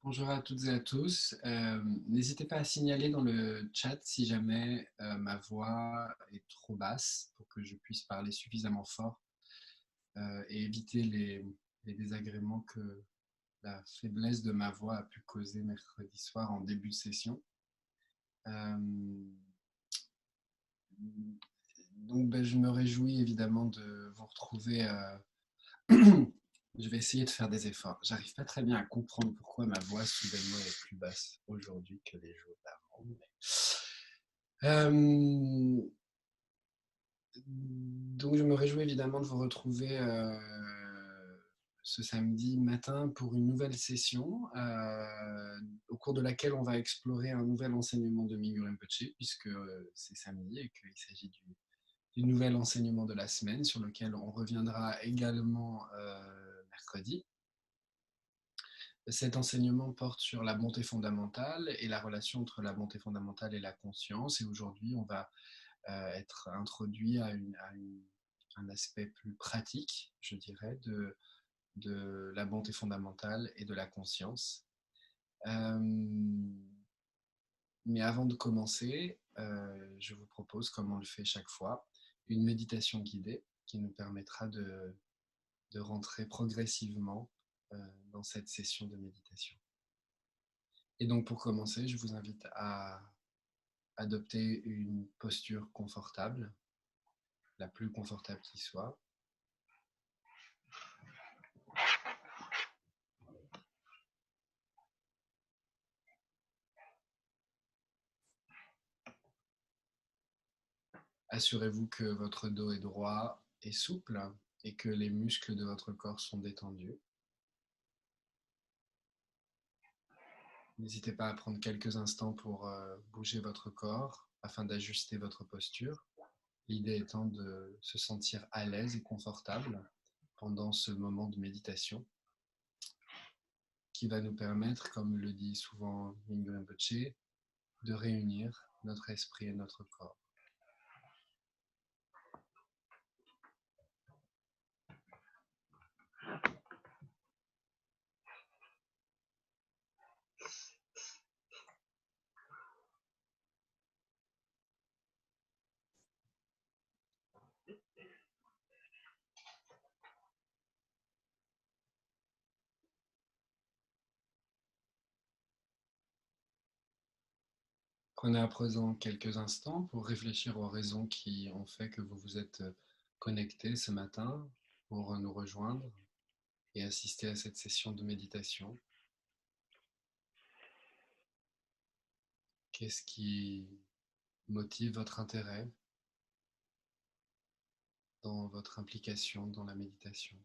Bonjour à toutes et à tous. N'hésitez pas à signaler dans le chat si jamais ma voix est trop basse pour que je puisse parler suffisamment fort et éviter les désagréments que la faiblesse de ma voix a pu causer mercredi soir en début de session. Euh, donc je me réjouis évidemment de vous retrouver. Je vais essayer de faire des efforts. J'arrive pas très bien à comprendre pourquoi ma voix soudainement est plus basse aujourd'hui que les jours d'avant. Donc je me réjouis évidemment de vous retrouver ce samedi matin pour une nouvelle session au cours de laquelle on va explorer un nouvel enseignement de Mingyur Rinpoche puisque c'est samedi et qu'il s'agit du nouvel enseignement de la semaine sur lequel on reviendra également mercredi. Cet enseignement porte sur la bonté fondamentale et la relation entre la bonté fondamentale et la conscience. Et aujourd'hui, on va être introduit à un aspect plus pratique, je dirais, de la bonté fondamentale et de la conscience. Mais avant de commencer, je vous propose, comme on le fait chaque fois, une méditation guidée qui nous permettra de rentrer progressivement dans cette session de méditation. Et donc pour commencer, je vous invite à adopter une posture confortable, la plus confortable qui soit. Assurez-vous que votre dos est droit et souple et que les muscles de votre corps sont détendus. N'hésitez pas à prendre quelques instants pour bouger votre corps afin d'ajuster votre posture. L'idée étant de se sentir à l'aise et confortable pendant ce moment de méditation qui va nous permettre, comme le dit souvent Mingyur Rinpoche, de réunir notre esprit et notre corps. Prenez à présent quelques instants pour réfléchir aux raisons qui ont fait que vous vous êtes connecté ce matin pour nous rejoindre et assister à cette session de méditation. Qu'est-ce qui motive votre intérêt dans votre implication dans la méditation?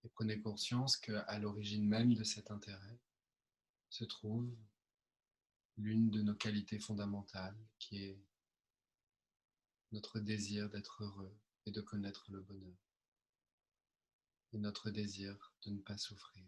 Et prenez conscience qu'à l'origine même de cet intérêt se trouve l'une de nos qualités fondamentales qui est notre désir d'être heureux et de connaître le bonheur et notre désir de ne pas souffrir.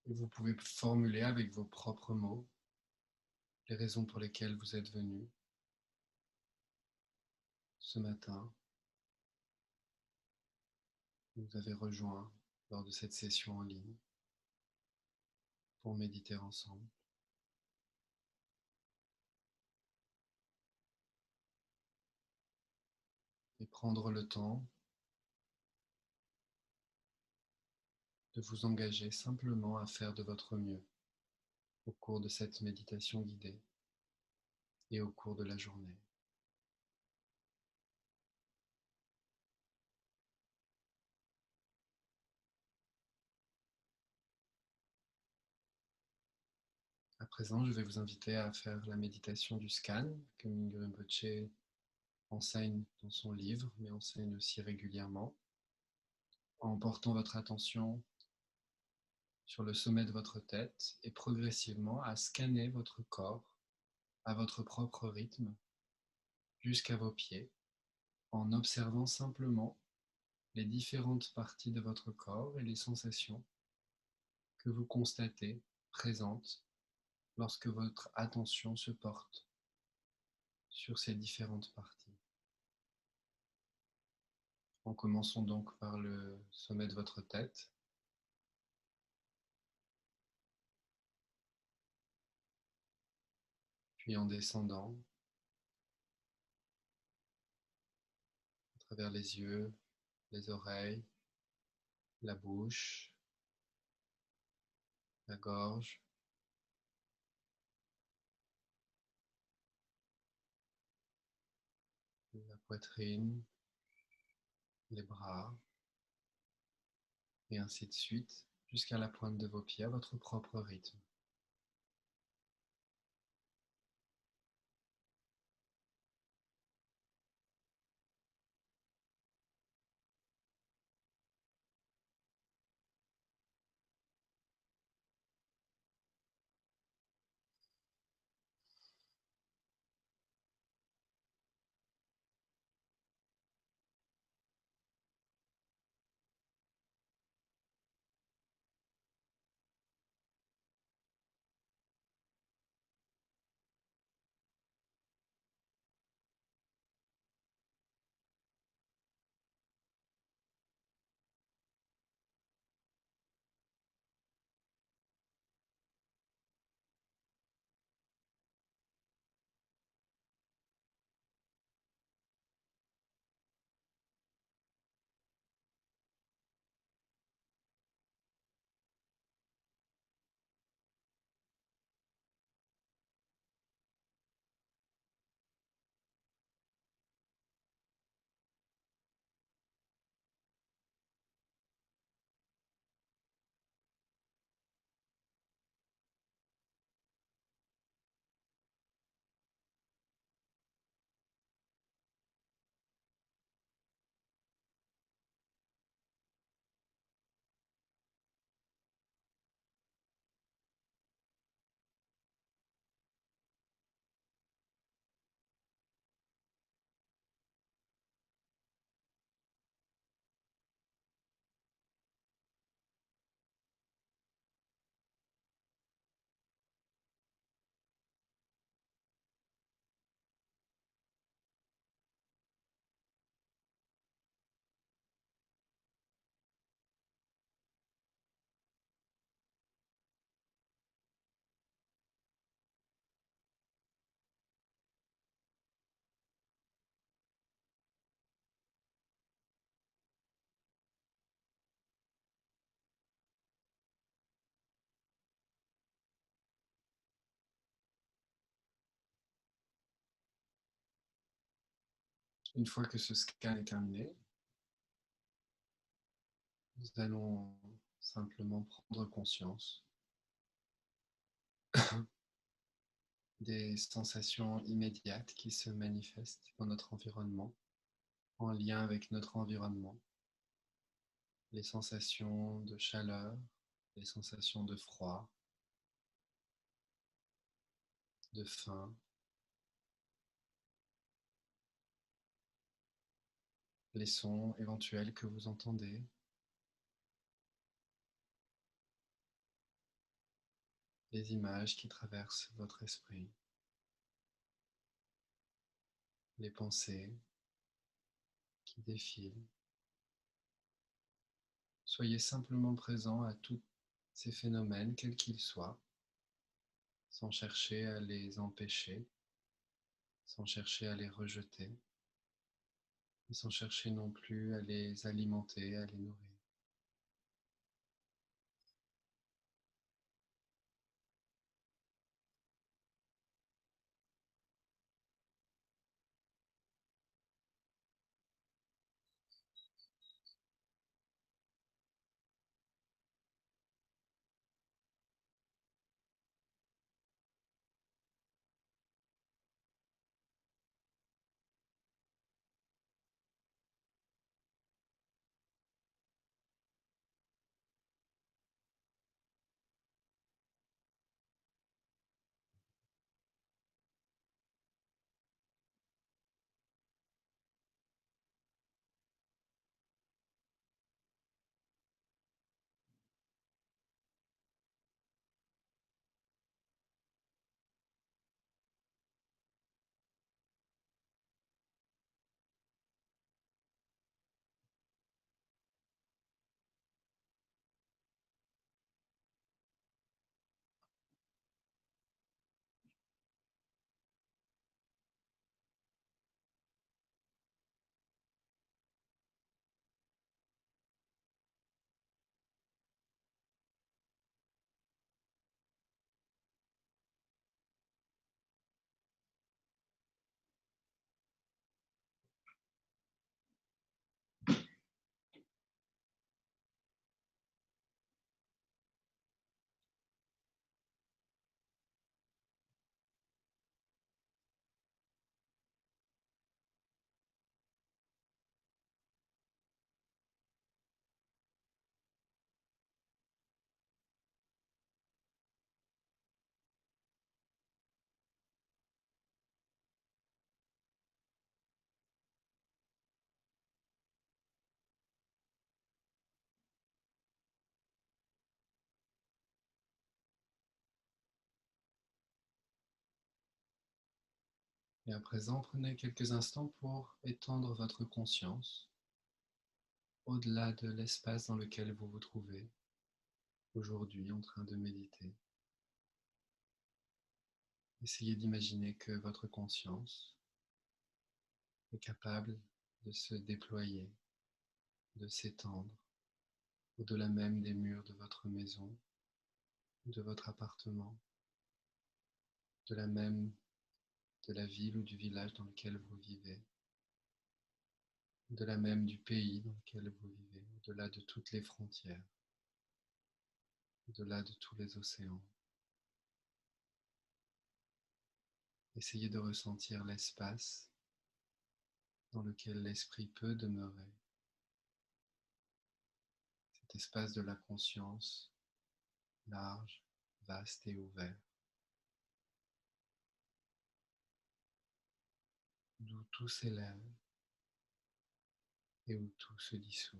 Et vous pouvez formuler avec vos propres mots les raisons pour lesquelles vous êtes venu ce matin. Vous avez rejoint lors de cette session en ligne pour méditer ensemble. Et prendre le temps de vous engager simplement à faire de votre mieux au cours de cette méditation guidée et au cours de la journée. À présent, je vais vous inviter à faire la méditation du scan que Mingyur Rinpoche enseigne dans son livre, mais enseigne aussi régulièrement, en portant votre attention sur le sommet de votre tête et progressivement à scanner votre corps à votre propre rythme jusqu'à vos pieds, en observant simplement les différentes parties de votre corps et les sensations que vous constatez présentes lorsque votre attention se porte sur ces différentes parties. En commençant donc par le sommet de votre tête, puis en descendant à travers les yeux, les oreilles, la bouche, la gorge, la poitrine, les bras, et ainsi de suite, jusqu'à la pointe de vos pieds à votre propre rythme. Une fois que ce scan est terminé, nous allons simplement prendre conscience des sensations immédiates qui se manifestent dans notre environnement, en lien avec notre environnement, les sensations de chaleur, les sensations de froid, de faim, les sons éventuels que vous entendez, les images qui traversent votre esprit, les pensées qui défilent. Soyez simplement présent à tous ces phénomènes, quels qu'ils soient, sans chercher à les empêcher, sans chercher à les rejeter, et sans chercher non plus à les alimenter, à les nourrir. Et à présent, prenez quelques instants pour étendre votre conscience au-delà de l'espace dans lequel vous vous trouvez aujourd'hui en train de méditer. Essayez d'imaginer que votre conscience est capable de se déployer, de s'étendre au-delà même des murs de votre maison, de votre appartement, de la même de la ville ou du village dans lequel vous vivez, au-delà même du pays dans lequel vous vivez, au-delà de toutes les frontières, au-delà de tous les océans. Essayez de ressentir l'espace dans lequel l'esprit peut demeurer, cet espace de la conscience large, vaste et ouvert, d'où tout s'élève et où tout se dissout.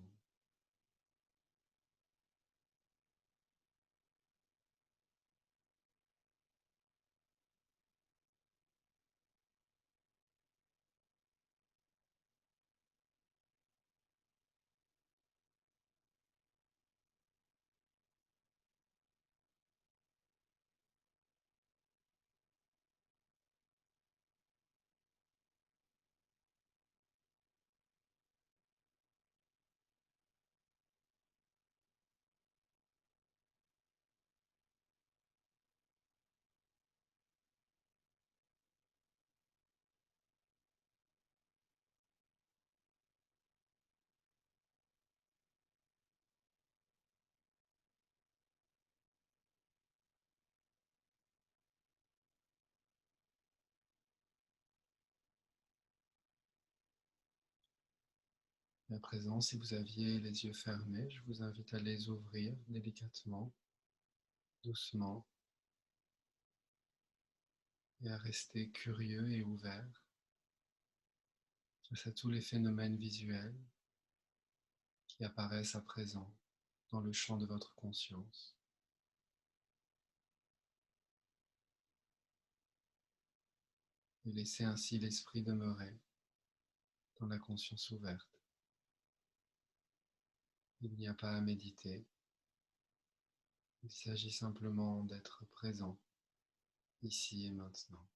Et à présent, si vous aviez les yeux fermés, je vous invite à les ouvrir délicatement, doucement, et à rester curieux et ouvert face à tous les phénomènes visuels qui apparaissent à présent dans le champ de votre conscience. Et laissez ainsi l'esprit demeurer dans la conscience ouverte. Il n'y a pas à méditer, il s'agit simplement d'être présent ici et maintenant.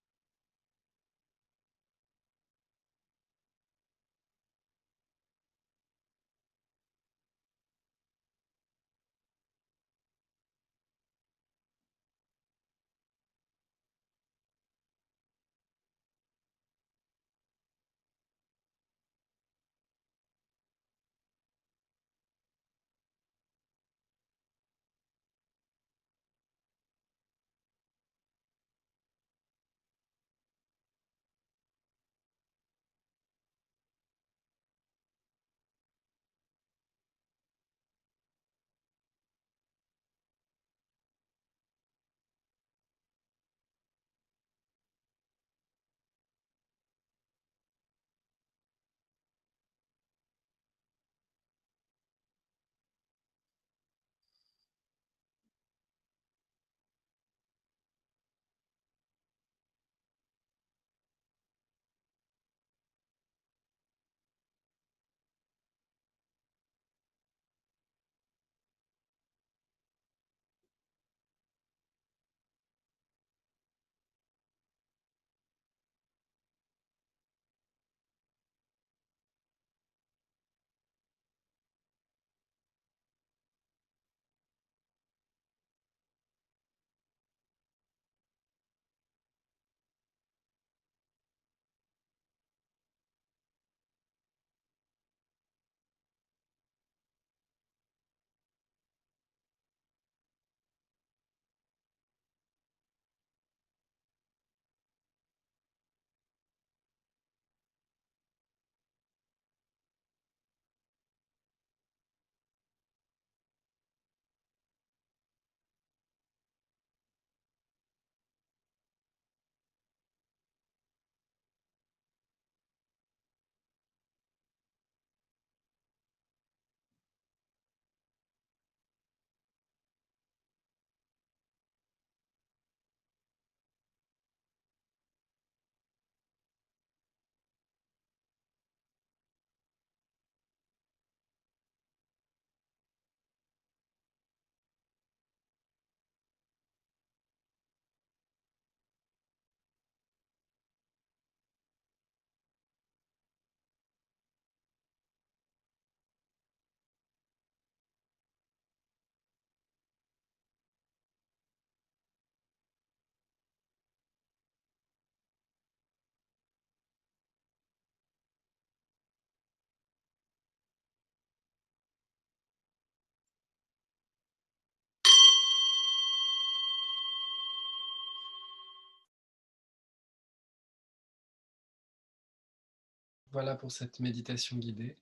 Voilà pour cette méditation guidée.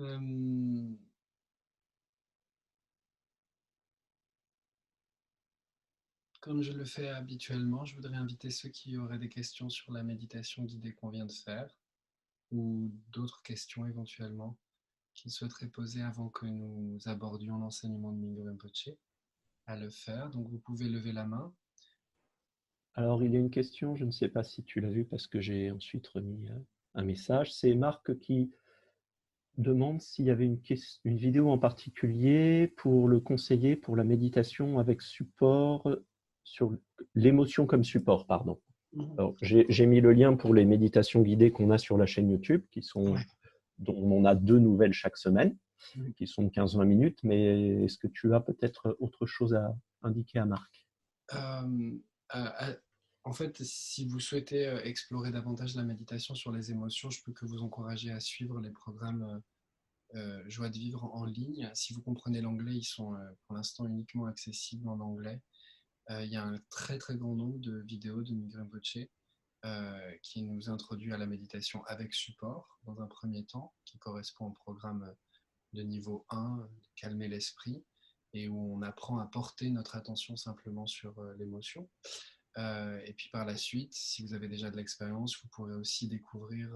Euh, Comme je le fais habituellement, je voudrais inviter ceux qui auraient des questions sur la méditation guidée qu'on vient de faire, ou d'autres questions éventuellement qu'ils souhaiteraient poser avant que nous abordions l'enseignement de Mingyur Rinpoche, à le faire. Donc vous pouvez lever la main. Alors, il y a une question, je ne sais pas si tu l'as vu parce que j'ai ensuite remis un message. C'est Marc qui demande s'il y avait une vidéo en particulier pour le conseiller pour la méditation avec support, sur l'émotion comme support, pardon. Alors, j'ai mis le lien pour les méditations guidées qu'on a sur la chaîne YouTube, Ouais. dont on a 2 nouvelles chaque semaine, Mhm. qui sont de 15-20 minutes, mais est-ce que tu as peut-être autre chose à indiquer à Marc? Euh, En fait, si vous souhaitez explorer davantage la méditation sur les émotions, je peux que vous encourager à suivre les programmes Joie de vivre en ligne. Si vous comprenez l'anglais, ils sont pour l'instant uniquement accessibles en anglais. Il y a un très très grand nombre de vidéos de Miguel Rinpoche qui nous introduit à la méditation avec support dans un premier temps, qui correspond au programme de niveau 1, calmer l'esprit, et où on apprend à porter notre attention simplement sur l'émotion. Et puis par la suite, si vous avez déjà de l'expérience, vous pourrez aussi découvrir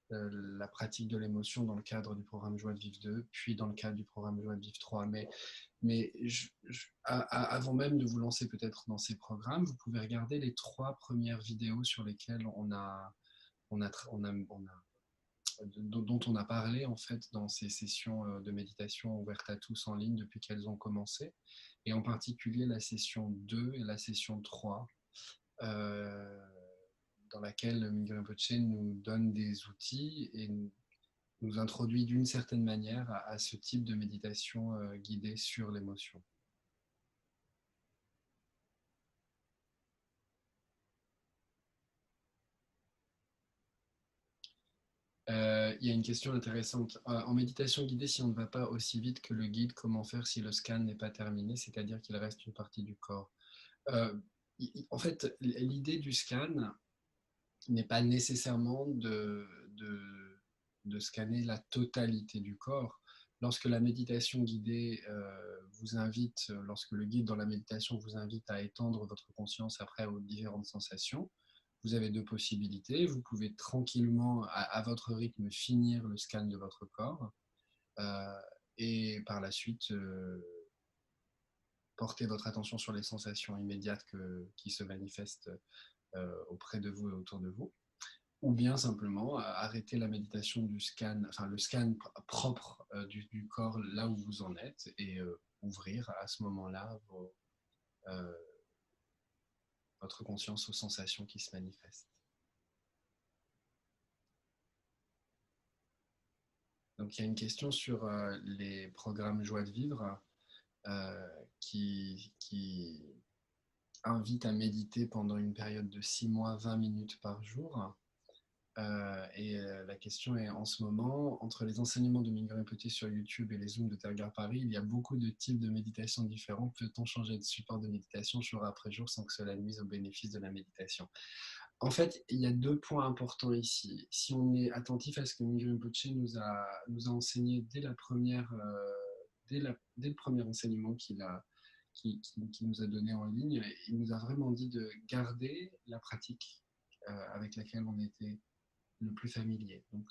la pratique de l'émotion dans le cadre du programme Joie de Vivre 2, puis dans le cadre du programme Joie de Vivre 3. Mais avant même de vous lancer peut-être dans ces programmes, vous pouvez regarder les 3 premières vidéos sur lesquelles dont on a parlé en fait dans ces sessions de méditation ouvertes à tous en ligne depuis qu'elles ont commencé, et en particulier la session 2 et la session 3, euh, dans laquelle Miguel Rinpoche nous donne des outils et nous introduit d'une certaine manière à ce type de méditation guidée sur l'émotion. Il y a une question intéressante. En méditation guidée, si on ne va pas aussi vite que le guide, comment faire si le scan n'est pas terminé, c'est-à-dire qu'il reste une partie du corps? Euh, En fait, l'idée du scan n'est pas nécessairement de scanner la totalité du corps. Lorsque la méditation guidée vous invite, lorsque le guide dans la méditation vous invite à étendre votre conscience après aux différentes sensations, vous avez 2 possibilités. Vous pouvez tranquillement, à votre rythme, finir le scan de votre corps euh, et par la suite porter votre attention sur les sensations immédiates qui se manifestent auprès de vous et autour de vous, ou bien simplement arrêter la méditation du scan, enfin le scan propre du corps là où vous en êtes, et ouvrir à ce moment-là euh, votre conscience aux sensations qui se manifestent. Donc il y a une question sur les programmes Joie de vivre euh, qui invite à méditer pendant une période de 6 mois, 20 minutes par jour. La question est, en ce moment, entre les enseignements de Miguel Rinpoche sur YouTube et les Zooms de Tergar Paris, il y a beaucoup de types de méditation différents. Peut-on changer de support de méditation jour après jour sans que cela nuise au bénéfice de la méditation? En fait, il y a 2 points importants ici. Si on est attentif à ce que Miguel Rinpoche nous a enseigné dès la première, dès le premier enseignement qu'il nous a donné en ligne, il nous a vraiment dit de garder la pratique avec laquelle on était le plus familier. Donc,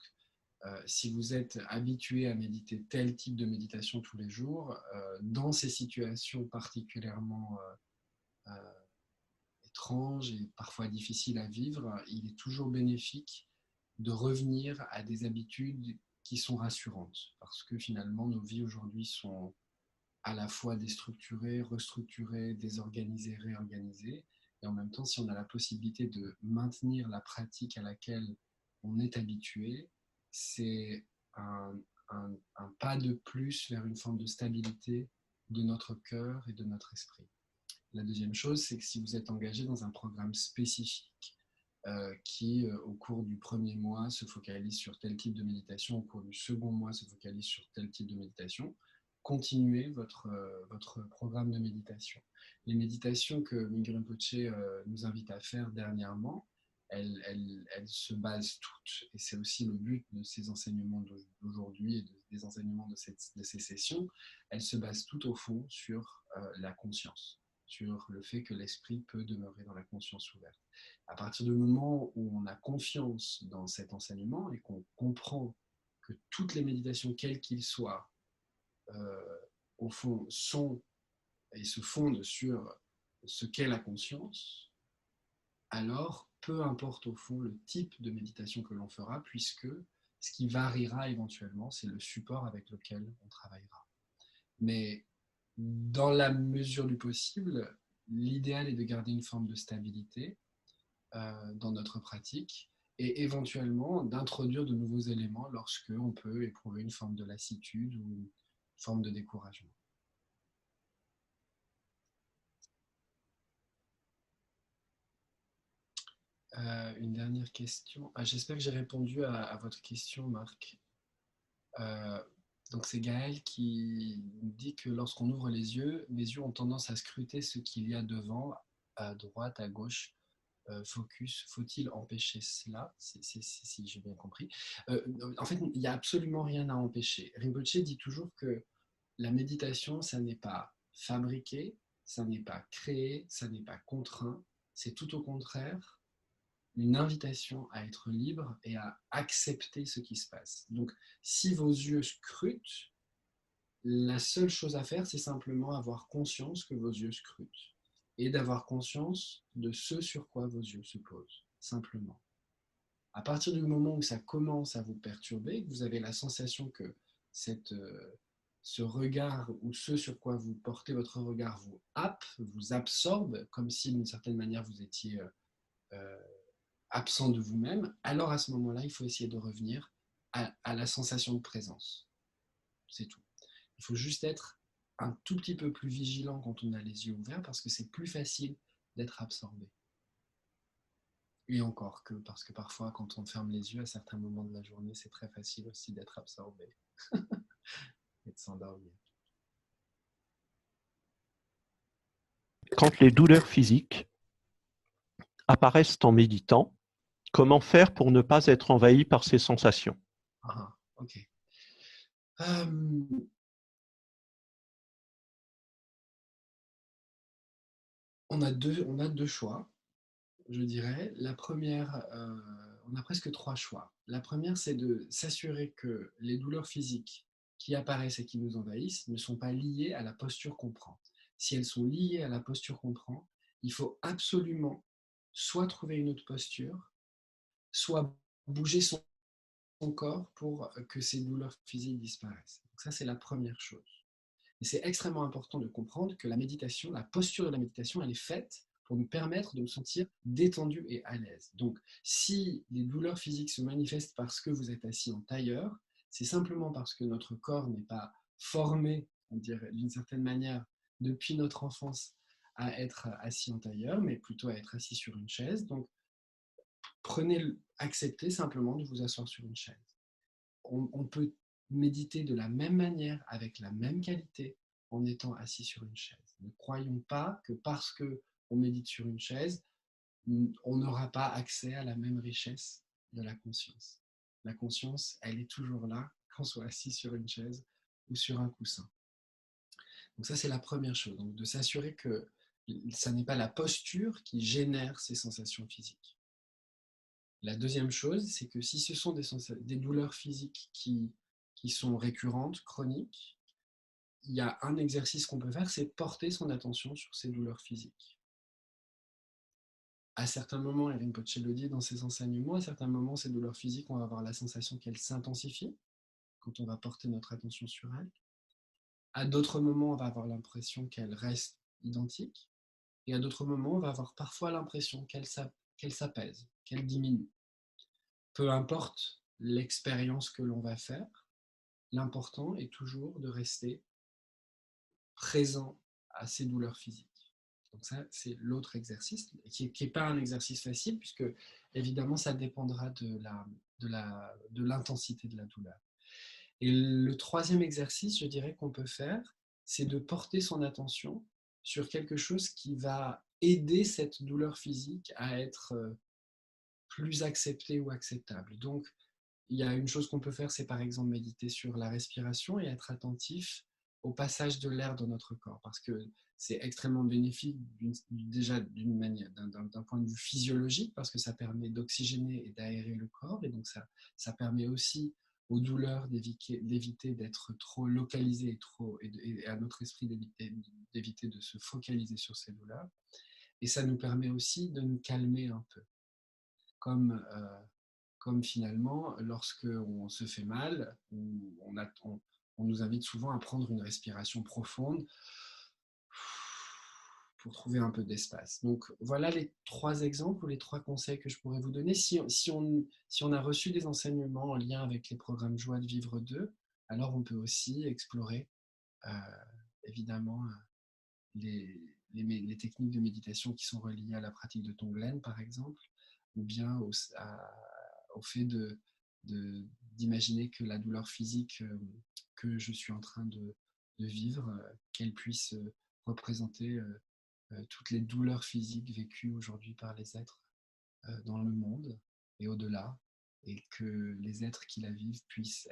si vous êtes habitué à méditer tel type de méditation tous les jours, dans ces situations particulièrement étranges et parfois difficiles à vivre, il est toujours bénéfique de revenir à des habitudes qui sont rassurantes, parce que finalement nos vies aujourd'hui sont à la fois déstructurées, restructurées, désorganisées, réorganisées, et en même temps, si on a la possibilité de maintenir la pratique à laquelle on est habitué, c'est un, un pas de plus vers une forme de stabilité de notre cœur et de notre esprit. La deuxième chose, c'est que si vous êtes engagé dans un programme spécifique qui, au cours du premier mois, se focalise sur tel type de méditation, au cours du second mois, se focalise sur tel type de méditation, continuez votre programme de méditation. Les méditations que Miguel Rinpoche nous invite à faire dernièrement, elles se basent toutes, et c'est aussi le but de ces enseignements d'aujourd'hui et des enseignements de ces sessions, elles se basent toutes au fond sur la conscience, sur le fait que l'esprit peut demeurer dans la conscience ouverte. À partir du moment où on a confiance dans cet enseignement et qu'on comprend que toutes les méditations, quelles qu'elles soient, au fond, sont et se fondent sur ce qu'est la conscience, alors peu importe au fond le type de méditation que l'on fera, puisque ce qui variera éventuellement, c'est le support avec lequel on travaillera. Mais dans la mesure du possible, l'idéal est de garder une forme de stabilité dans notre pratique et éventuellement d'introduire de nouveaux éléments lorsque on peut éprouver une forme de lassitude ou une forme de découragement. Une dernière question. J'espère que j'ai répondu à votre question, Marc. Donc c'est Gaël qui dit que lorsqu'on ouvre les yeux ont tendance à scruter ce qu'il y a devant, à droite, à gauche. Focus, faut-il empêcher cela si j'ai bien compris. En fait, il n'y a absolument rien à empêcher. Rinpoche dit toujours que la méditation, ça n'est pas fabriqué, ça n'est pas créé, ça n'est pas contraint, c'est tout au contraire une invitation à être libre et à accepter ce qui se passe. Donc, si vos yeux scrutent, la seule chose à faire, c'est simplement avoir conscience que vos yeux scrutent et d'avoir conscience de ce sur quoi vos yeux se posent, simplement. À partir du moment où ça commence à vous perturber, que vous avez la sensation que ce regard ou ce sur quoi vous portez votre regard vous happe, vous absorbe, comme si d'une certaine manière vous étiez absent de vous-même, alors à ce moment-là, il faut essayer de revenir à la sensation de présence. C'est tout. Il faut juste être un tout petit peu plus vigilant quand on a les yeux ouverts parce que c'est plus facile d'être absorbé. Et encore que, parce que parfois, quand on ferme les yeux à certains moments de la journée, c'est très facile aussi d'être absorbé et de s'endormir. Quand les douleurs physiques apparaissent en méditant, comment faire pour ne pas être envahi par ces sensations? Ok. On a deux choix, je dirais. La première, on a presque trois choix. La première, c'est de s'assurer que les douleurs physiques qui apparaissent et qui nous envahissent ne sont pas liées à la posture qu'on prend. Si elles sont liées à la posture qu'on prend, il faut absolument soit trouver une autre posture, soit bouger son corps pour que ces douleurs physiques disparaissent. Donc ça, c'est la première chose. Et c'est extrêmement important de comprendre que la méditation, la posture de la méditation, elle est faite pour nous permettre de nous sentir détendus et à l'aise. Donc, si les douleurs physiques se manifestent parce que vous êtes assis en tailleur, c'est simplement parce que notre corps n'est pas formé, on dirait d'une certaine manière, depuis notre enfance à être assis en tailleur, mais plutôt à être assis sur une chaise. Donc, acceptez simplement de vous asseoir sur une chaise. On peut méditer de la même manière, avec la même qualité, en étant assis sur une chaise. Ne croyons pas que parce qu'on médite sur une chaise, on n'aura pas accès à la même richesse de la conscience. La conscience, elle est toujours là, qu'on soit assis sur une chaise ou sur un coussin. Donc ça, c'est la première chose. Donc de s'assurer que ça n'est pas la posture qui génère ces sensations physiques. La deuxième chose, c'est que si ce sont des douleurs physiques qui sont récurrentes, chroniques, il y a un exercice qu'on peut faire, c'est porter son attention sur ces douleurs physiques. À certains moments, et Rinpoche le dit dans ses enseignements, à certains moments, ces douleurs physiques, on va avoir la sensation qu'elles s'intensifient quand on va porter notre attention sur elles. À d'autres moments, on va avoir l'impression qu'elles restent identiques. Et à d'autres moments, on va avoir parfois l'impression qu'elles s'apaisent, qu'elles diminuent. Peu importe l'expérience que l'on va faire, l'important est toujours de rester présent à ces douleurs physiques. Donc ça, c'est l'autre exercice, qui n'est pas un exercice facile, puisque évidemment, ça dépendra de l'intensité de la douleur. Et le troisième exercice, je dirais, qu'on peut faire, c'est de porter son attention sur quelque chose qui va aider cette douleur physique à être plus accepté ou acceptable. Donc, il y a une chose qu'on peut faire, c'est par exemple méditer sur la respiration et être attentif au passage de l'air dans notre corps, parce que c'est extrêmement bénéfique déjà d'un point de vue physiologique, parce que ça permet d'oxygéner et d'aérer le corps, et donc ça permet aussi aux douleurs d'éviter d'être trop localisées et à notre esprit d'éviter de se focaliser sur ces douleurs. Et ça nous permet aussi de nous calmer un peu, comme finalement, lorsque on se fait mal, on nous invite souvent à prendre une respiration profonde pour trouver un peu d'espace. Donc voilà les 3 exemples ou les 3 conseils que je pourrais vous donner. Si on a reçu des enseignements en lien avec les programmes Joie de Vivre 2, alors on peut aussi explorer évidemment les techniques de méditation qui sont reliées à la pratique de Tonglen, par exemple, ou bien au fait d'imaginer que la douleur physique que je suis en train de vivre, qu'elle puisse représenter toutes les douleurs physiques vécues aujourd'hui par les êtres dans le monde et au-delà, et que les êtres qui la vivent puissent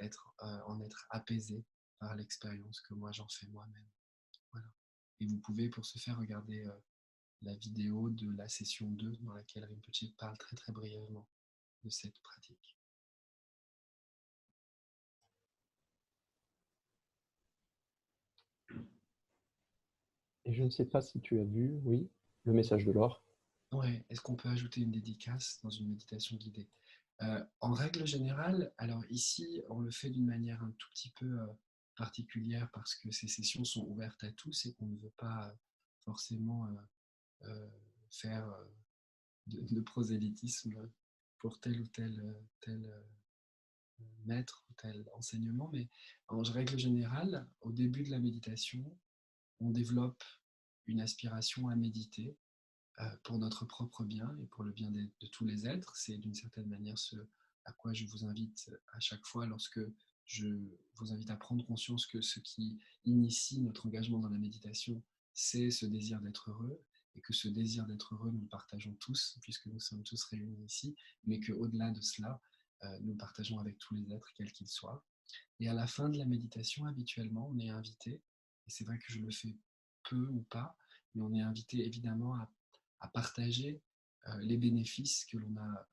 en être apaisés par l'expérience que moi j'en fais moi-même. Voilà. Et vous pouvez pour ce faire regarder la vidéo de la session 2 dans laquelle Rinpoche parle très très brièvement de cette pratique. Et je ne sais pas si tu as vu, oui, le message de l'or. Ouais, est-ce qu'on peut ajouter une dédicace dans une méditation guidée? En règle générale, alors ici, on le fait d'une manière un tout petit peu particulière parce que ces sessions sont ouvertes à tous et qu'on ne veut pas forcément faire de prosélytisme pour tel ou tel maître ou tel enseignement, mais en règle générale, au début de la méditation, on développe une aspiration à méditer pour notre propre bien et pour le bien de tous les êtres. C'est d'une certaine manière ce à quoi je vous invite à chaque fois lorsque je vous invite à prendre conscience que ce qui initie notre engagement dans la méditation, c'est ce désir d'être heureux, et que ce désir d'être heureux, nous le partageons tous, puisque nous sommes tous réunis ici, mais qu'au-delà de cela, nous le partageons avec tous les êtres, quels qu'ils soient. Et à la fin de la méditation, habituellement, on est invité, et c'est vrai que je le fais peu ou pas, mais on est invité évidemment à partager les bénéfices que l'on a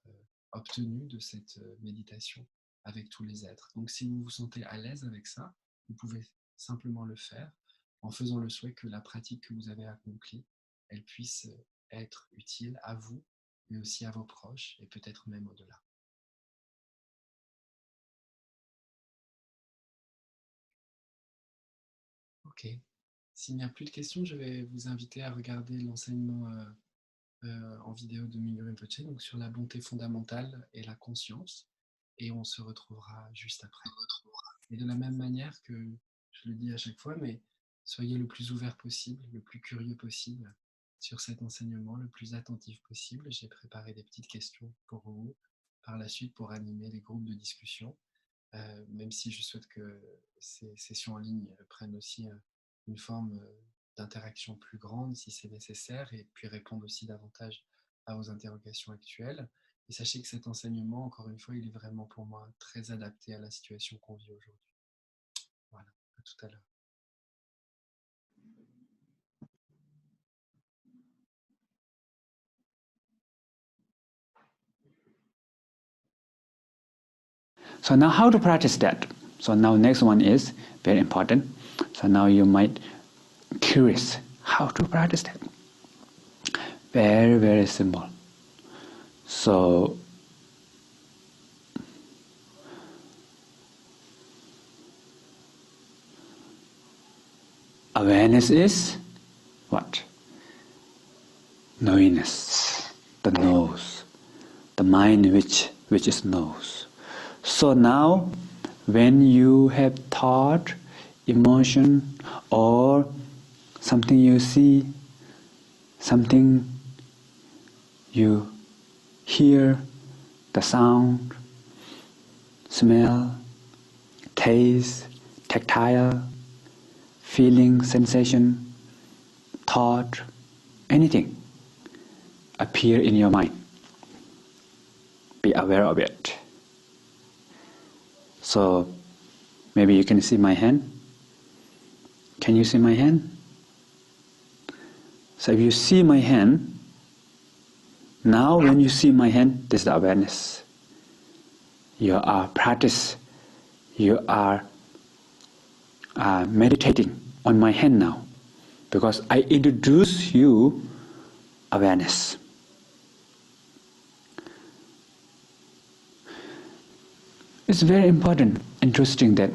obtenus de cette méditation avec tous les êtres. Donc si vous vous sentez à l'aise avec ça, vous pouvez simplement le faire en faisant le souhait que la pratique que vous avez accomplie, elle puisse être utile à vous, mais aussi à vos proches, et peut-être même au-delà. Ok. S'il n'y a plus de questions, je vais vous inviter à regarder l'enseignement en vidéo de Mingyur Rinpoche, donc sur la bonté fondamentale et la conscience, et on se retrouvera juste après. Et de la même manière que je le dis à chaque fois, mais soyez le plus ouvert possible, le plus curieux possible sur cet enseignement, le plus attentif possible. J'ai préparé des petites questions pour vous par la suite pour animer les groupes de discussion, même si je souhaite que ces sessions en ligne prennent aussi une forme d'interaction plus grande si c'est nécessaire, et puis répondre aussi davantage à vos interrogations actuelles. Et sachez que cet enseignement, encore une fois, il est vraiment pour moi très adapté à la situation qu'on vit aujourd'hui. Voilà, à tout à l'heure. So now how to practice that? So now next one is very important. So now you might curious how to practice that. Very, very simple. So awareness is what? Knowingness, the nose, the mind which is nose. So now when you have thought, emotion, or something you see, something you hear, the sound, smell, taste, tactile, feeling, sensation, thought, anything appear in your mind. be aware of it. So maybe you can see my hand. Can you see my hand? So if you see my hand, now when you see my hand, this is the awareness. You are practice. You are meditating on my hand now, because I introduce you awareness. It's very important, interesting that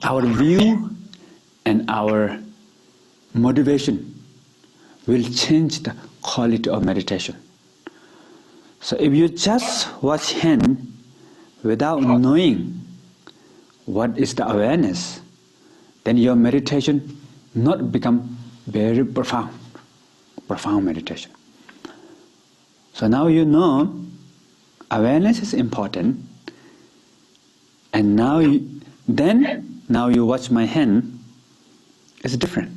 our view and our motivation will change the quality of meditation. So if you just watch hand without knowing what is the awareness, then your meditation not become very profound meditation. So now you know awareness is important, and now you watch my hand, it's different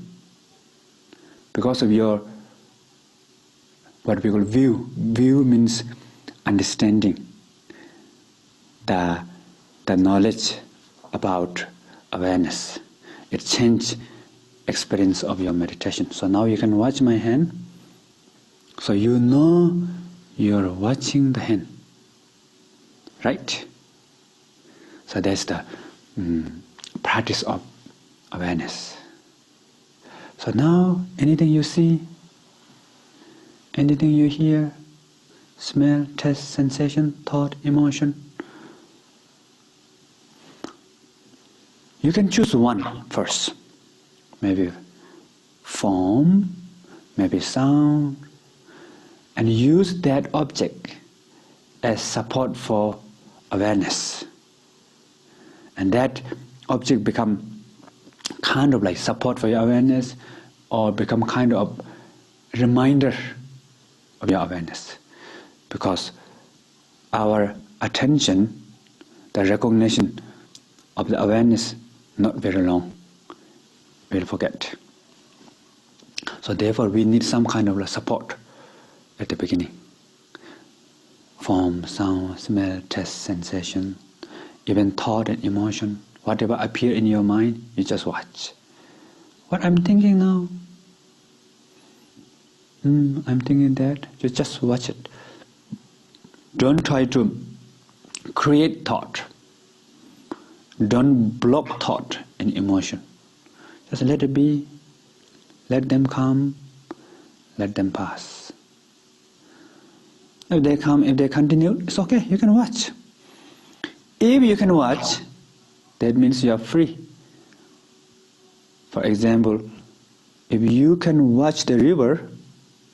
because of your what we call view. View means understanding the knowledge about awareness. It changes experience of your meditation. So now you can watch my hand. So you know you're watching the hand, right? So that's the practice of awareness. So now anything you see, anything you hear, smell, taste, sensation, thought, emotion, you can choose one first. Maybe form, maybe sound, and use that object as support for awareness. And that object become kind of like support for your awareness, or become kind of reminder of your awareness. Because our attention, the recognition of the awareness, not very long, we'll forget. So therefore we need some kind of support at the beginning. Form, sound, smell, taste, sensation, even thought and emotion, whatever appear in your mind, you just watch. What I'm thinking now? I'm thinking that. You just watch it. Don't try to create thought. Don't block thought and emotion. Just let it be. Let them come. Let them pass. If they come, if they continue, it's okay. You can watch. If you can watch, that means you are free. For example, if you can watch the river,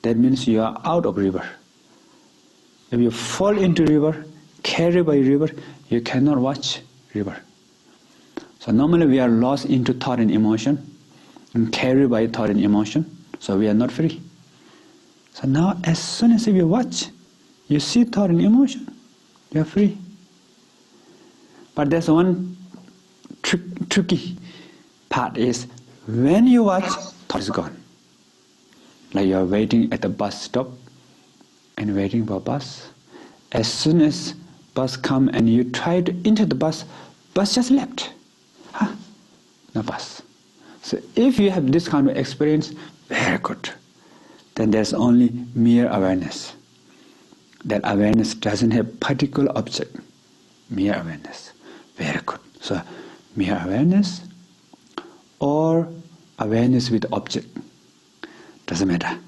that means you are out of river. If you fall into river, carried by river, you cannot watch river. So normally we are lost into thought and emotion, and carried by thought and emotion, so we are not free. So now as soon as you watch, you see thought and emotion, you are free. But there's one tricky part is, when you watch, thought is gone. Like you are waiting at the bus stop and waiting for bus. As soon as bus come and you try to enter the bus just left. No bus. So if you have this kind of experience, very good. Then there's only mere awareness. That awareness doesn't have particular object. Mere awareness. Very good. So mere awareness or awareness with object. Doesn't matter.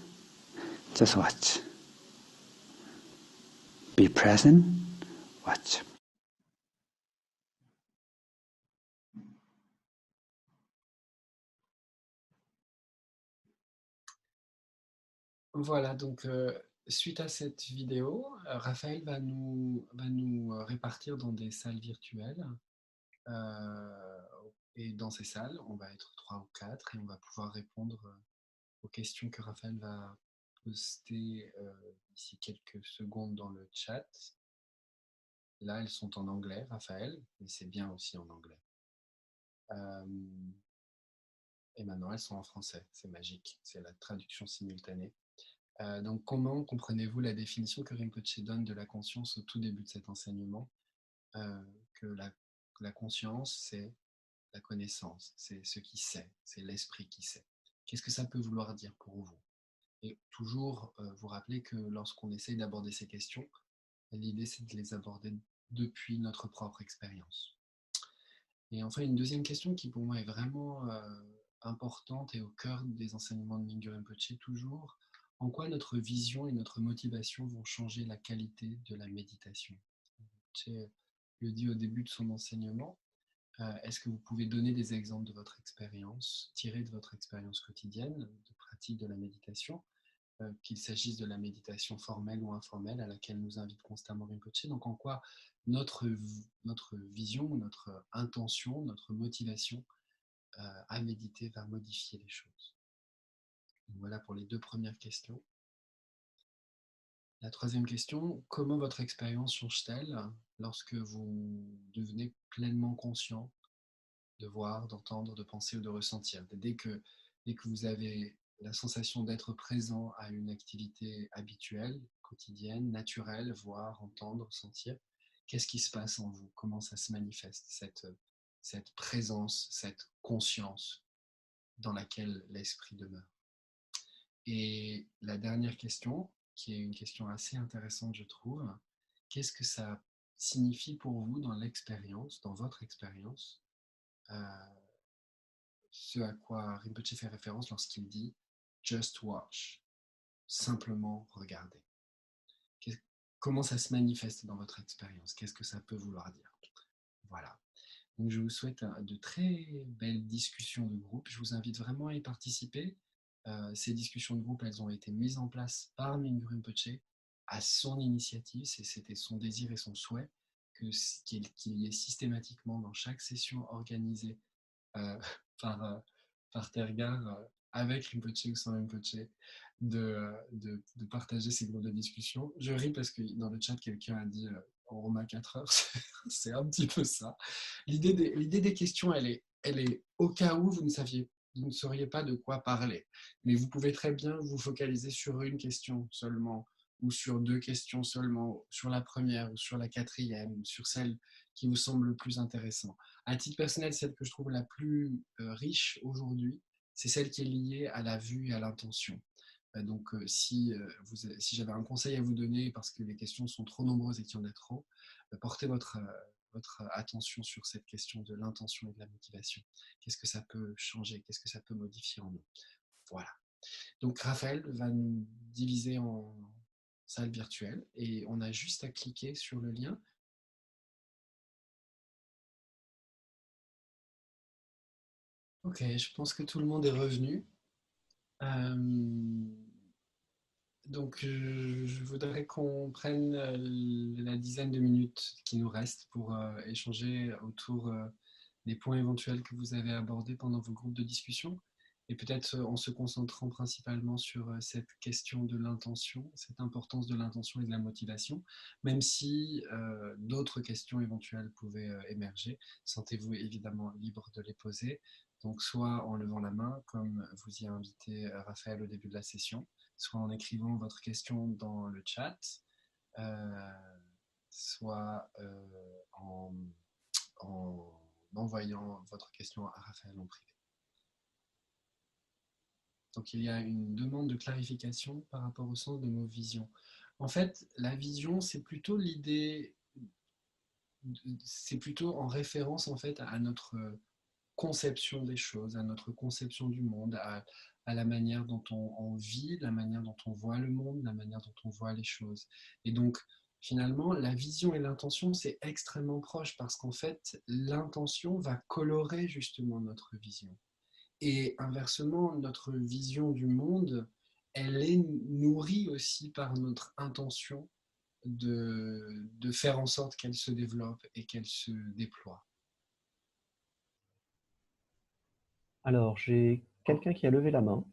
Just watch. Be present, watch. Voilà, donc suite à cette vidéo, Raphaël va nous répartir dans des salles virtuelles. Et dans ces salles, on va être 3 ou 4 et on va pouvoir répondre aux questions que Raphaël va poster d'ici quelques secondes dans le chat. Là, elles sont en anglais, Raphaël, mais c'est bien aussi en anglais. Et maintenant, elles sont en français. C'est magique. C'est la traduction simultanée. Donc, comment comprenez-vous la définition que Rinpoche donne de la conscience au tout début de cet enseignement, que la conscience, c'est la connaissance, c'est ce qui sait, c'est l'esprit qui sait. Qu'est-ce que ça peut vouloir dire pour vous? Et toujours vous rappeler que lorsqu'on essaye d'aborder ces questions, l'idée c'est de les aborder depuis notre propre expérience. Et enfin, une deuxième question qui pour moi est vraiment importante et au cœur des enseignements de Mingyur Rinpoche, toujours, en quoi notre vision et notre motivation vont changer la qualité de la méditation? Rinpoche le dit au début de son enseignement. Est-ce que vous pouvez donner des exemples de votre expérience, tirés de votre expérience quotidienne de pratique de la méditation, qu'il s'agisse de la méditation formelle ou informelle à laquelle nous invite constamment Rinpoche? Donc en quoi notre vision, notre intention, notre motivation à méditer va modifier les choses? Donc voilà pour les deux premières questions. La troisième question, comment votre expérience change-t-elle lorsque vous devenez pleinement conscient de voir, d'entendre, de penser ou de ressentir? Dès que vous avez la sensation d'être présent à une activité habituelle, quotidienne, naturelle, voir, entendre, sentir, qu'est-ce qui se passe en vous? Comment ça se manifeste, cette présence, cette conscience dans laquelle l'esprit demeure? Et la dernière question, qui est une question assez intéressante, je trouve, qu'est-ce que ça signifie pour vous dans l'expérience, dans votre expérience, ce à quoi Rinpoche fait référence lorsqu'il dit « just watch », simplement regarder. Comment ça se manifeste dans votre expérience? Qu'est-ce que ça peut vouloir dire? Voilà. Donc je vous souhaite de très belles discussions de groupe. Je vous invite vraiment à y participer. Ces discussions de groupe, elles ont été mises en place par Mingyur Rinpoche à son initiative. C'était son désir et son souhait qu'il y ait systématiquement dans chaque session organisée par Tergar, avec Rinpoche ou sans Rinpoche, de partager ces groupes de discussion. Je ris parce que dans le chat, quelqu'un a dit en Roma 4 heures, c'est un petit peu ça. L'idée des questions, elle est au cas où vous ne sauriez pas de quoi parler. Mais vous pouvez très bien vous focaliser sur une question seulement, ou sur deux questions seulement, sur la première ou sur la quatrième, sur celle qui vous semble le plus intéressant. À titre personnel, celle que je trouve la plus riche aujourd'hui, c'est celle qui est liée à la vue et à l'intention. Donc, si j'avais un conseil à vous donner, parce que les questions sont trop nombreuses et qu'il y en a trop, portez votre attention sur cette question de l'intention et de la motivation. Qu'est-ce que ça peut changer? Qu'est-ce que ça peut modifier en nous? Voilà. Donc, Raphaël va nous diviser en salle virtuelle et on a juste à cliquer sur le lien. Ok, je pense que tout le monde est revenu. Donc, je voudrais qu'on prenne la dizaine de minutes qui nous reste pour échanger autour des points éventuels que vous avez abordés pendant vos groupes de discussion, et peut-être en se concentrant principalement sur cette question de l'intention, cette importance de l'intention et de la motivation, même si d'autres questions éventuelles pouvaient émerger. Sentez-vous évidemment libre de les poser, donc soit en levant la main, comme vous y a invité Raphaël au début de la session, soit en écrivant votre question dans le chat, soit en envoyant votre question à Raphaël en privé. Donc il y a une demande de clarification par rapport au sens de nos visions. En fait, la vision, c'est plutôt l'idée, c'est plutôt en référence en fait à notre conception des choses, à notre conception du monde, à la manière dont on vit, la manière dont on voit le monde, la manière dont on voit les choses. Et donc, finalement, la vision et l'intention, c'est extrêmement proche parce qu'en fait, l'intention va colorer justement notre vision. Et inversement, notre vision du monde, elle est nourrie aussi par notre intention de faire en sorte qu'elle se développe et qu'elle se déploie. Alors, j'ai quelqu'un qui a levé la main.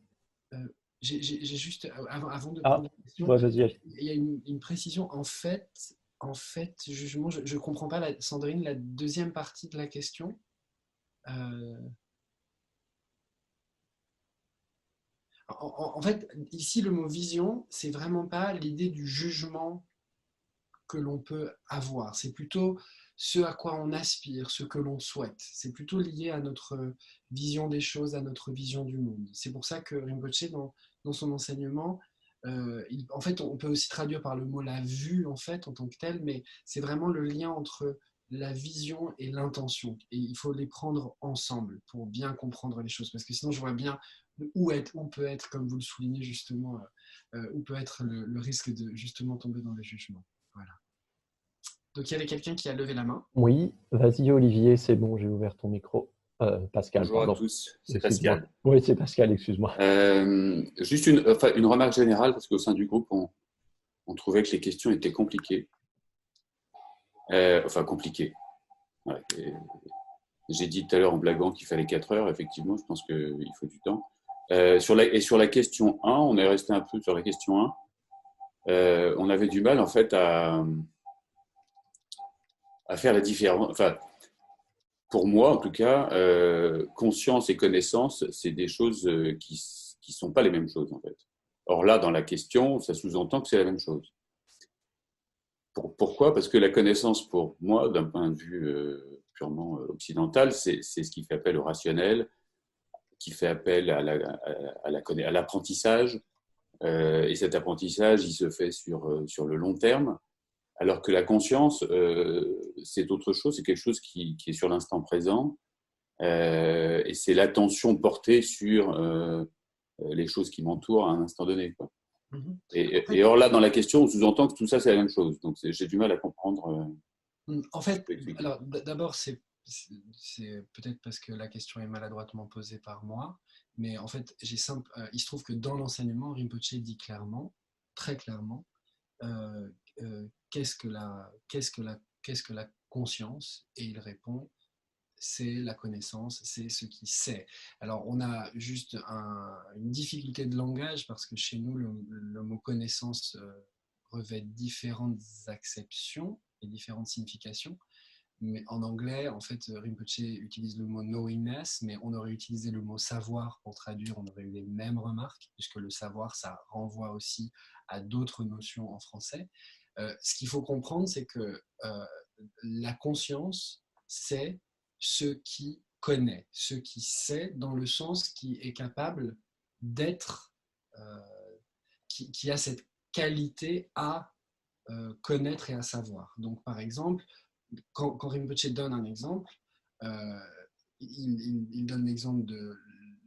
J'ai juste, avant de Ah, prendre la question, ouais, vas-y. il y a une précision. En fait, je ne comprends pas, Sandrine, la deuxième partie de la question. En fait, ici, le mot vision, c'est vraiment pas l'idée du jugement que l'on peut avoir. C'est plutôt ce à quoi on aspire, ce que l'on souhaite. C'est plutôt lié à notre vision des choses, à notre vision du monde. C'est pour ça que Rinpoche, dans son enseignement, en fait, on peut aussi traduire par le mot la vue, en fait, en tant que tel, mais c'est vraiment le lien entre la vision et l'intention. Et il faut les prendre ensemble pour bien comprendre les choses. Parce que sinon, je vois bien où peut être, comme vous le soulignez justement, où peut être le risque de justement tomber dans le jugement. Voilà. Donc il y avait quelqu'un qui a levé la main. Oui, vas-y Olivier, c'est bon, j'ai ouvert ton micro. Pascal, Bonjour à pardon. tous, c'est Excuse-moi. Pascal. Oui, c'est Pascal, excuse-moi. Juste une remarque générale, parce qu'au sein du groupe, on trouvait que les questions étaient compliquées. Compliquées. Ouais. J'ai dit tout à l'heure en blaguant qu'il fallait 4 heures, effectivement, je pense qu'il faut du temps. Sur la question 1, on est resté un peu sur la question 1. On avait du mal, en fait, à faire la différence. Enfin, pour moi, en tout cas, conscience et connaissance, c'est des choses qui sont pas les mêmes choses, en fait. Or là, dans la question, ça sous-entend que c'est la même chose. Pourquoi ? Parce que la connaissance, pour moi, d'un point de vue purement occidental, c'est ce qui fait appel au rationnel, qui fait appel à l'apprentissage. Et cet apprentissage, il se fait sur le long terme. Alors que la conscience, c'est autre chose, c'est quelque chose qui est sur l'instant présent. Et c'est l'attention portée sur les choses qui m'entourent à un instant donné, quoi. Et or là, dans la question, on sous-entend que tout ça, c'est la même chose. Donc, j'ai du mal à comprendre. En fait, alors d'abord, c'est peut-être parce que la question est maladroitement posée par moi, mais en fait, il se trouve que dans l'enseignement, Rinpoche dit clairement, très clairement, qu'est-ce que la conscience? Et il répond, c'est la connaissance, c'est ce qui sait. Alors, on a juste une difficulté de langage parce que chez nous, le mot connaissance revêt différentes acceptions et différentes significations. Mais en anglais, en fait, Rinpoche utilise le mot knowingness, mais on aurait utilisé le mot savoir pour traduire, on aurait eu les mêmes remarques, puisque le savoir, ça renvoie aussi à d'autres notions en français. Ce qu'il faut comprendre, c'est que la conscience, c'est ce qui connaît, ce qui sait dans le sens qui est capable d'être, qui a cette qualité à connaître et à savoir. Donc, par exemple, quand Rinpoche donne un exemple, euh, il donne l'exemple de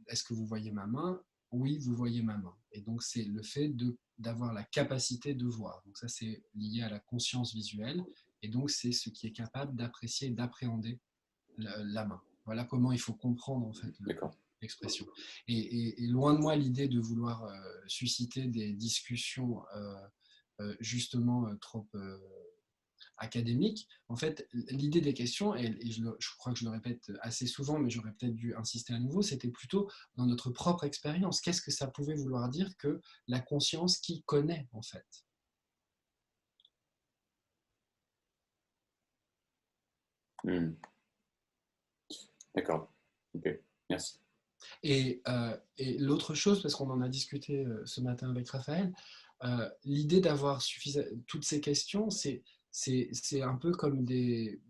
est-ce que vous voyez ma main? Oui, vous voyez ma main. Et donc, c'est le fait d'avoir la capacité de voir. Donc, ça, c'est lié à la conscience visuelle. Et donc, c'est ce qui est capable d'apprécier et d'appréhender la main. Voilà comment il faut comprendre, en fait, l'expression. Et loin de moi l'idée de vouloir susciter des discussions justement trop académique. En fait, l'idée des questions, et je crois que je le répète assez souvent, mais j'aurais peut-être dû insister à nouveau, c'était plutôt dans notre propre expérience. Qu'est-ce que ça pouvait vouloir dire que la conscience qui connaît, en fait? D'accord. Ok, merci. Et l'autre chose, parce qu'on en a discuté ce matin avec Raphaël, l'idée d'avoir toutes ces questions, c'est un peu comme des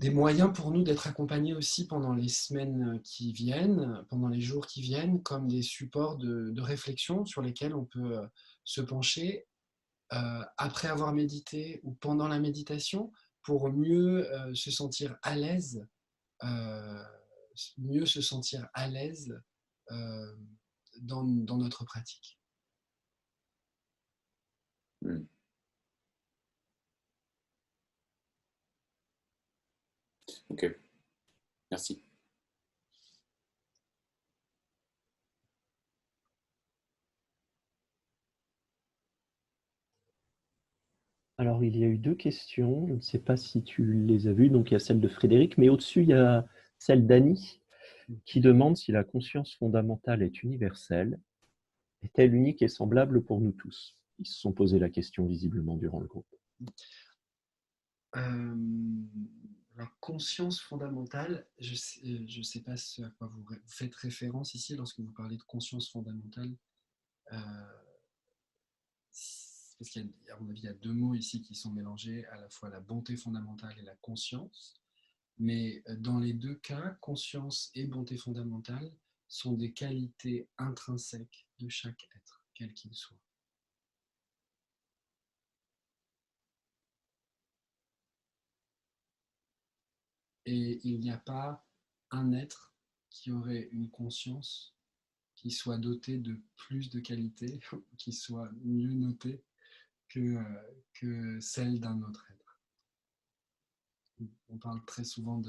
moyens pour nous d'être accompagnés aussi pendant les semaines qui viennent, pendant les jours qui viennent, comme des supports de réflexion sur lesquels on peut se pencher après avoir médité ou pendant la méditation pour mieux se sentir à l'aise, euh, euh, dans notre pratique. Ok, merci. Alors, il y a eu 2 questions. Je ne sais pas si tu les as vues. Donc, il y a celle de Frédéric, mais au-dessus, il y a celle d'Annie qui demande si la conscience fondamentale est universelle. Est-elle unique et semblable pour nous tous? Ils se sont posé la question visiblement durant le groupe. La conscience fondamentale, je ne sais pas ce à quoi vous faites référence ici lorsque vous parlez de conscience fondamentale. Parce qu'à mon avis, il y a deux mots ici qui sont mélangés, à la fois la bonté fondamentale et la conscience. Mais dans les deux cas, conscience et bonté fondamentale sont des qualités intrinsèques de chaque être, quel qu'il soit. Et il n'y a pas un être qui aurait une conscience qui soit doté de plus de qualités, qui soit mieux notée que celle d'un autre être. On parle très souvent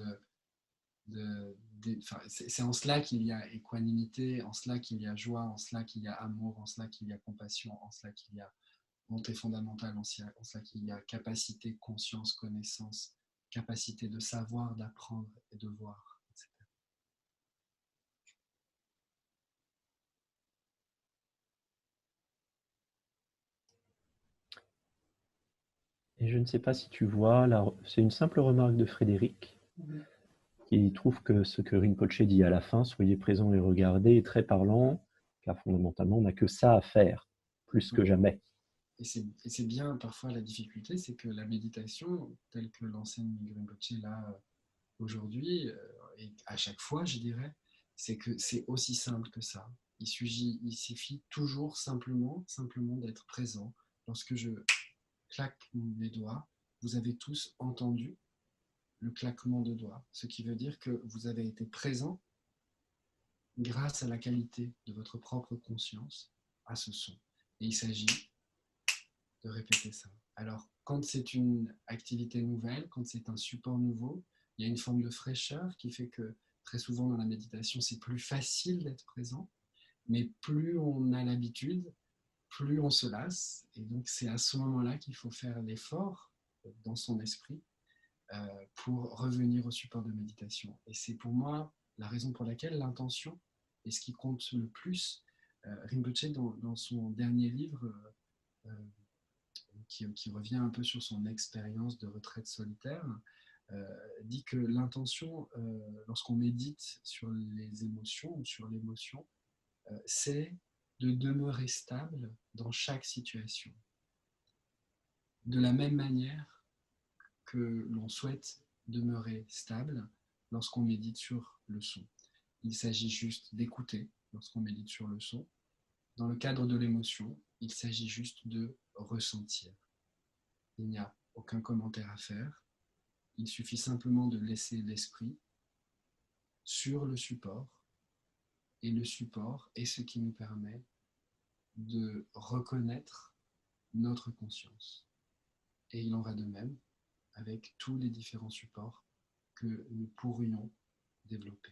c'est en cela qu'il y a équanimité, en cela qu'il y a joie, en cela qu'il y a amour, en cela qu'il y a compassion, en cela qu'il y a bonté fondamentale, en cela qu'il y a capacité, conscience, connaissance, capacité de savoir, d'apprendre et de voir, etc. Et je ne sais pas si tu vois, c'est une simple remarque de Frédéric, qui trouve que ce que Rinpoche dit à la fin, soyez présents et regardez, est très parlant, car fondamentalement, on n'a que ça à faire, plus que jamais. Et c'est bien parfois la difficulté, c'est que la méditation, telle que l'enseigne Rinpoche là aujourd'hui, et à chaque fois, je dirais, c'est que c'est aussi simple que ça. Il suffit toujours simplement d'être présent. Lorsque je claque mes doigts, vous avez tous entendu le claquement de doigts, ce qui veut dire que vous avez été présent grâce à la qualité de votre propre conscience à ce son. Et il s'agit de répéter ça. Alors, quand c'est une activité nouvelle, quand c'est un support nouveau, il y a une forme de fraîcheur qui fait que très souvent dans la méditation, c'est plus facile d'être présent, mais plus on a l'habitude, plus on se lasse. Et donc, c'est à ce moment-là qu'il faut faire l'effort dans son esprit pour revenir au support de méditation. Et c'est pour moi la raison pour laquelle l'intention est ce qui compte le plus. Rinpoche, dans son dernier livre, qui revient un peu sur son expérience de retraite solitaire, dit que l'intention, lorsqu'on médite sur les émotions ou sur l'émotion, c'est de demeurer stable dans chaque situation. De la même manière que l'on souhaite demeurer stable lorsqu'on médite sur le son. Il s'agit juste d'écouter lorsqu'on médite sur le son. Dans le cadre de l'émotion, il s'agit juste de ressentir. Il n'y a aucun commentaire à faire. Il suffit simplement de laisser l'esprit sur le support. Et le support est ce qui nous permet de reconnaître notre conscience. Et il en va de même avec tous les différents supports que nous pourrions développer.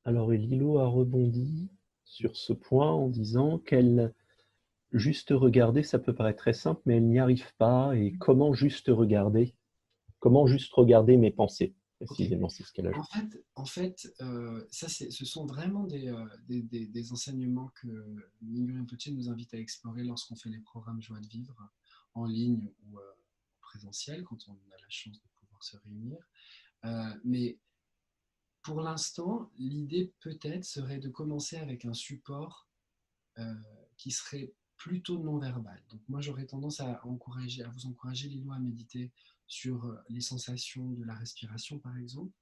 Alors, Lilo a rebondi sur ce point en disant qu'elle juste regarder, ça peut paraître très simple, mais elle n'y arrive pas. Et comment juste regarder? Comment juste regarder mes pensées? Précisément, c'est ce qu'elle a. En fait, ça, ce sont vraiment des enseignements que Mingyur Rinpoche nous invite à explorer lorsqu'on fait les programmes Joie de vivre en ligne ou en présentiel, quand on a la chance de pouvoir se réunir. Mais pour l'instant, l'idée peut-être serait de commencer avec un support qui serait plutôt non-verbal. Donc moi, j'aurais tendance à vous encourager, Lilo, à méditer sur les sensations de la respiration, par exemple,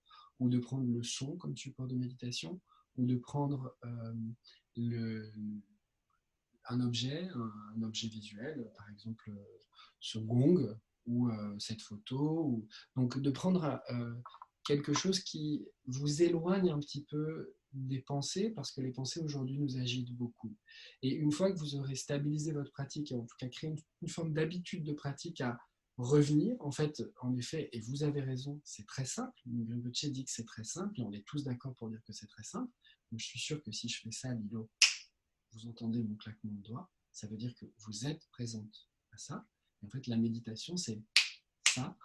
ou de prendre le son comme support de méditation, ou de prendre un objet visuel, par exemple ce gong ou cette photo. Donc de prendre quelque chose qui vous éloigne un petit peu des pensées, parce que les pensées aujourd'hui nous agitent beaucoup. Et une fois que vous aurez stabilisé votre pratique, et en tout cas créé une forme d'habitude de pratique à revenir, en fait, en effet, et vous avez raison, c'est très simple. Rinpoche dit que c'est très simple, et on est tous d'accord pour dire que c'est très simple. Donc, je suis sûr que si je fais ça, Lilo, vous entendez mon claquement de doigts, ça veut dire que vous êtes présente à ça. Et en fait, la méditation, c'est ça,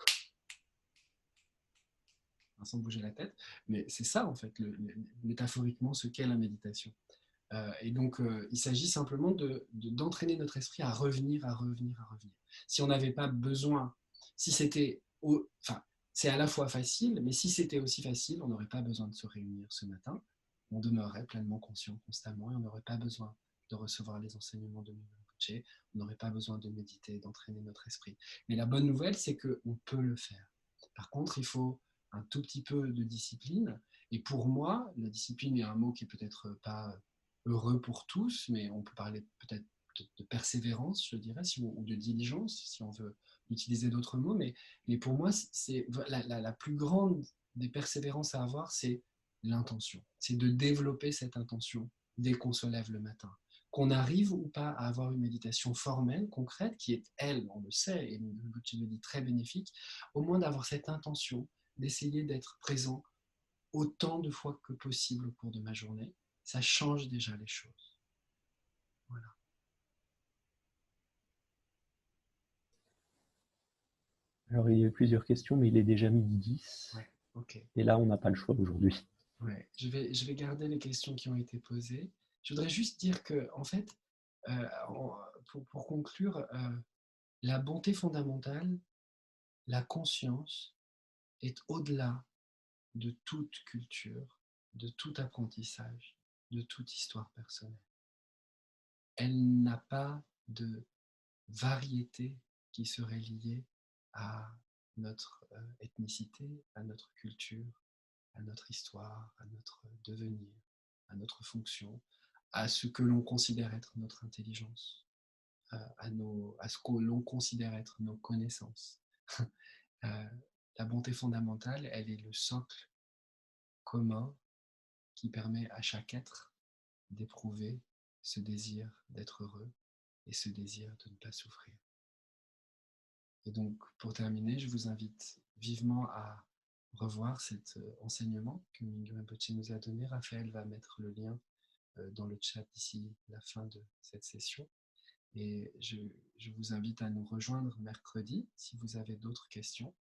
sans bouger la tête, mais c'est ça, en fait, métaphoriquement, ce qu'est la méditation. Et donc, il s'agit simplement d'entraîner notre esprit à revenir, à revenir, à revenir. Si on n'avait pas besoin, si c'était, enfin, c'est à la fois facile, mais si c'était aussi facile, on n'aurait pas besoin de se réunir ce matin. On demeurerait pleinement conscient constamment et on n'aurait pas besoin de recevoir les enseignements de Miguel Rinpoche. On n'aurait pas besoin de méditer, d'entraîner notre esprit. Mais la bonne nouvelle, c'est qu'on peut le faire. Par contre, il faut un tout petit peu de discipline. Et pour moi, la discipline est un mot qui est peut-être pas heureux pour tous, mais on peut parler peut-être de persévérance, je dirais, ou de diligence, si on veut utiliser d'autres mots. Mais pour moi, c'est la plus grande des persévérances à avoir, c'est l'intention. C'est de développer cette intention dès qu'on se lève le matin. Qu'on arrive ou pas à avoir une méditation formelle, concrète, qui est, elle, on le sait, et tu le dis, très bénéfique, au moins d'avoir cette intention d'essayer d'être présent autant de fois que possible au cours de ma journée, ça change déjà les choses. Voilà. Alors, il y a eu plusieurs questions, mais il est déjà midi 10. Ouais, ok. Et là, on n'a pas le choix aujourd'hui. Ouais, je vais garder les questions qui ont été posées. Je voudrais juste dire que, en fait, pour conclure, la bonté fondamentale, la conscience, est au-delà de toute culture, de tout apprentissage, de toute histoire personnelle. Elle n'a pas de variété qui serait liée à notre ethnicité, à notre culture, à notre histoire, à notre devenir, à notre fonction, à ce que l'on considère être notre intelligence, à ce que l'on considère être nos connaissances. La bonté fondamentale, elle est le socle commun qui permet à chaque être d'éprouver ce désir d'être heureux et ce désir de ne pas souffrir. Et donc, pour terminer, je vous invite vivement à revoir cet enseignement que Mingyur Rinpoche nous a donné. Raphaël va mettre le lien dans le chat d'ici la fin de cette session. Et je vous invite à nous rejoindre mercredi si vous avez d'autres questions.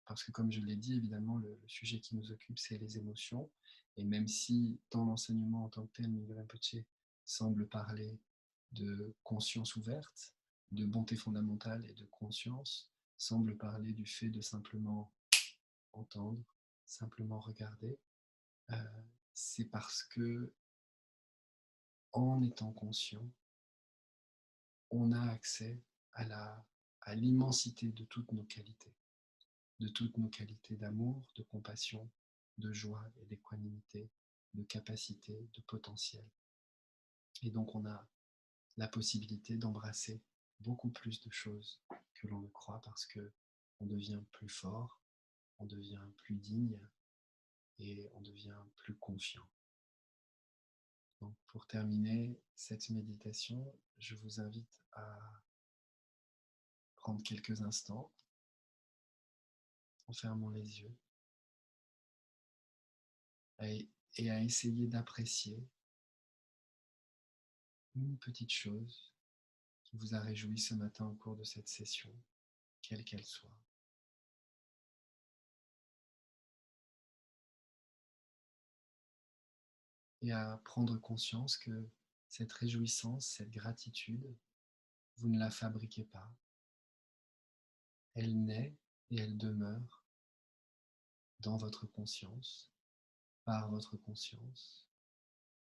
Parce que comme je l'ai dit, évidemment, le sujet qui nous occupe, c'est les émotions. Et même si dans l'enseignement en tant que tel, Mingyur Rinpoche semble parler de conscience ouverte, de bonté fondamentale et de conscience, semble parler du fait de simplement entendre, simplement regarder, c'est parce que en étant conscient, on a accès à l'immensité de toutes nos qualités, d'amour, de compassion, de joie et d'équanimité, de capacité, de potentiel. Et donc on a la possibilité d'embrasser beaucoup plus de choses que l'on ne croit parce que on devient plus fort, on devient plus digne et on devient plus confiant. Donc pour terminer cette méditation, je vous invite à prendre quelques instants en fermant les yeux et à essayer d'apprécier une petite chose qui vous a réjoui ce matin au cours de cette session, quelle qu'elle soit. Et à prendre conscience que cette réjouissance, cette gratitude, vous ne la fabriquez pas. Elle naît et elle demeure dans votre conscience, par votre conscience,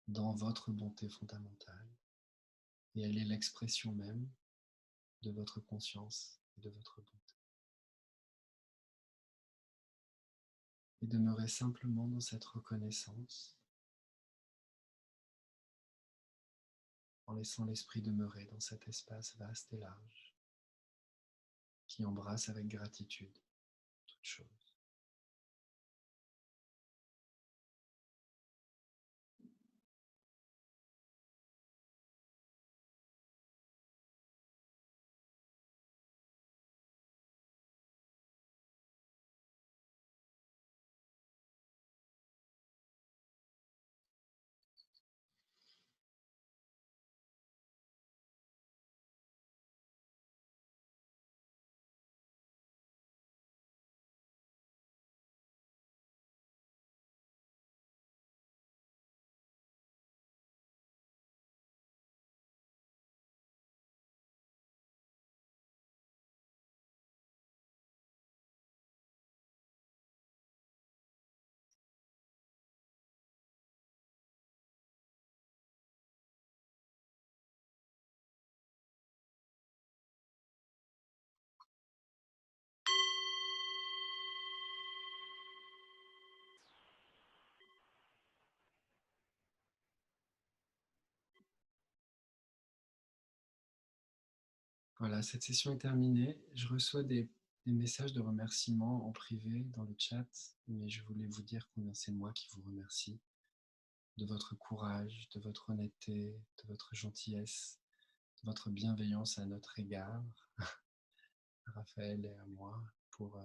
dans votre bonté fondamentale. Et elle est l'expression même de votre conscience et de votre bonté. Et demeurez simplement dans cette reconnaissance en laissant l'esprit demeurer dans cet espace vaste et large qui embrasse avec gratitude toute chose. Voilà, cette session est terminée. Je reçois des messages de remerciements en privé dans le chat, mais je voulais vous dire combien c'est moi qui vous remercie de votre courage, de votre honnêteté, de votre gentillesse, de votre bienveillance à notre égard, à Raphaël et à moi, pour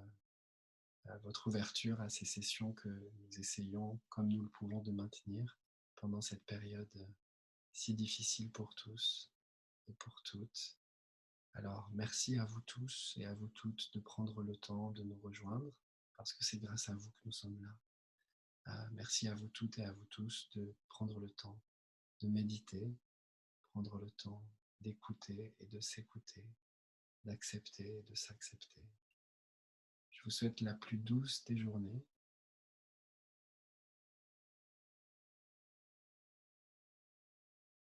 à votre ouverture à ces sessions que nous essayons, comme nous le pouvons, de maintenir pendant cette période si difficile pour tous et pour toutes. Alors, merci à vous tous et à vous toutes de prendre le temps de nous rejoindre, parce que c'est grâce à vous que nous sommes là. Merci à vous toutes et à vous tous de prendre le temps de méditer, prendre le temps d'écouter et de s'écouter, d'accepter et de s'accepter. Je vous souhaite la plus douce des journées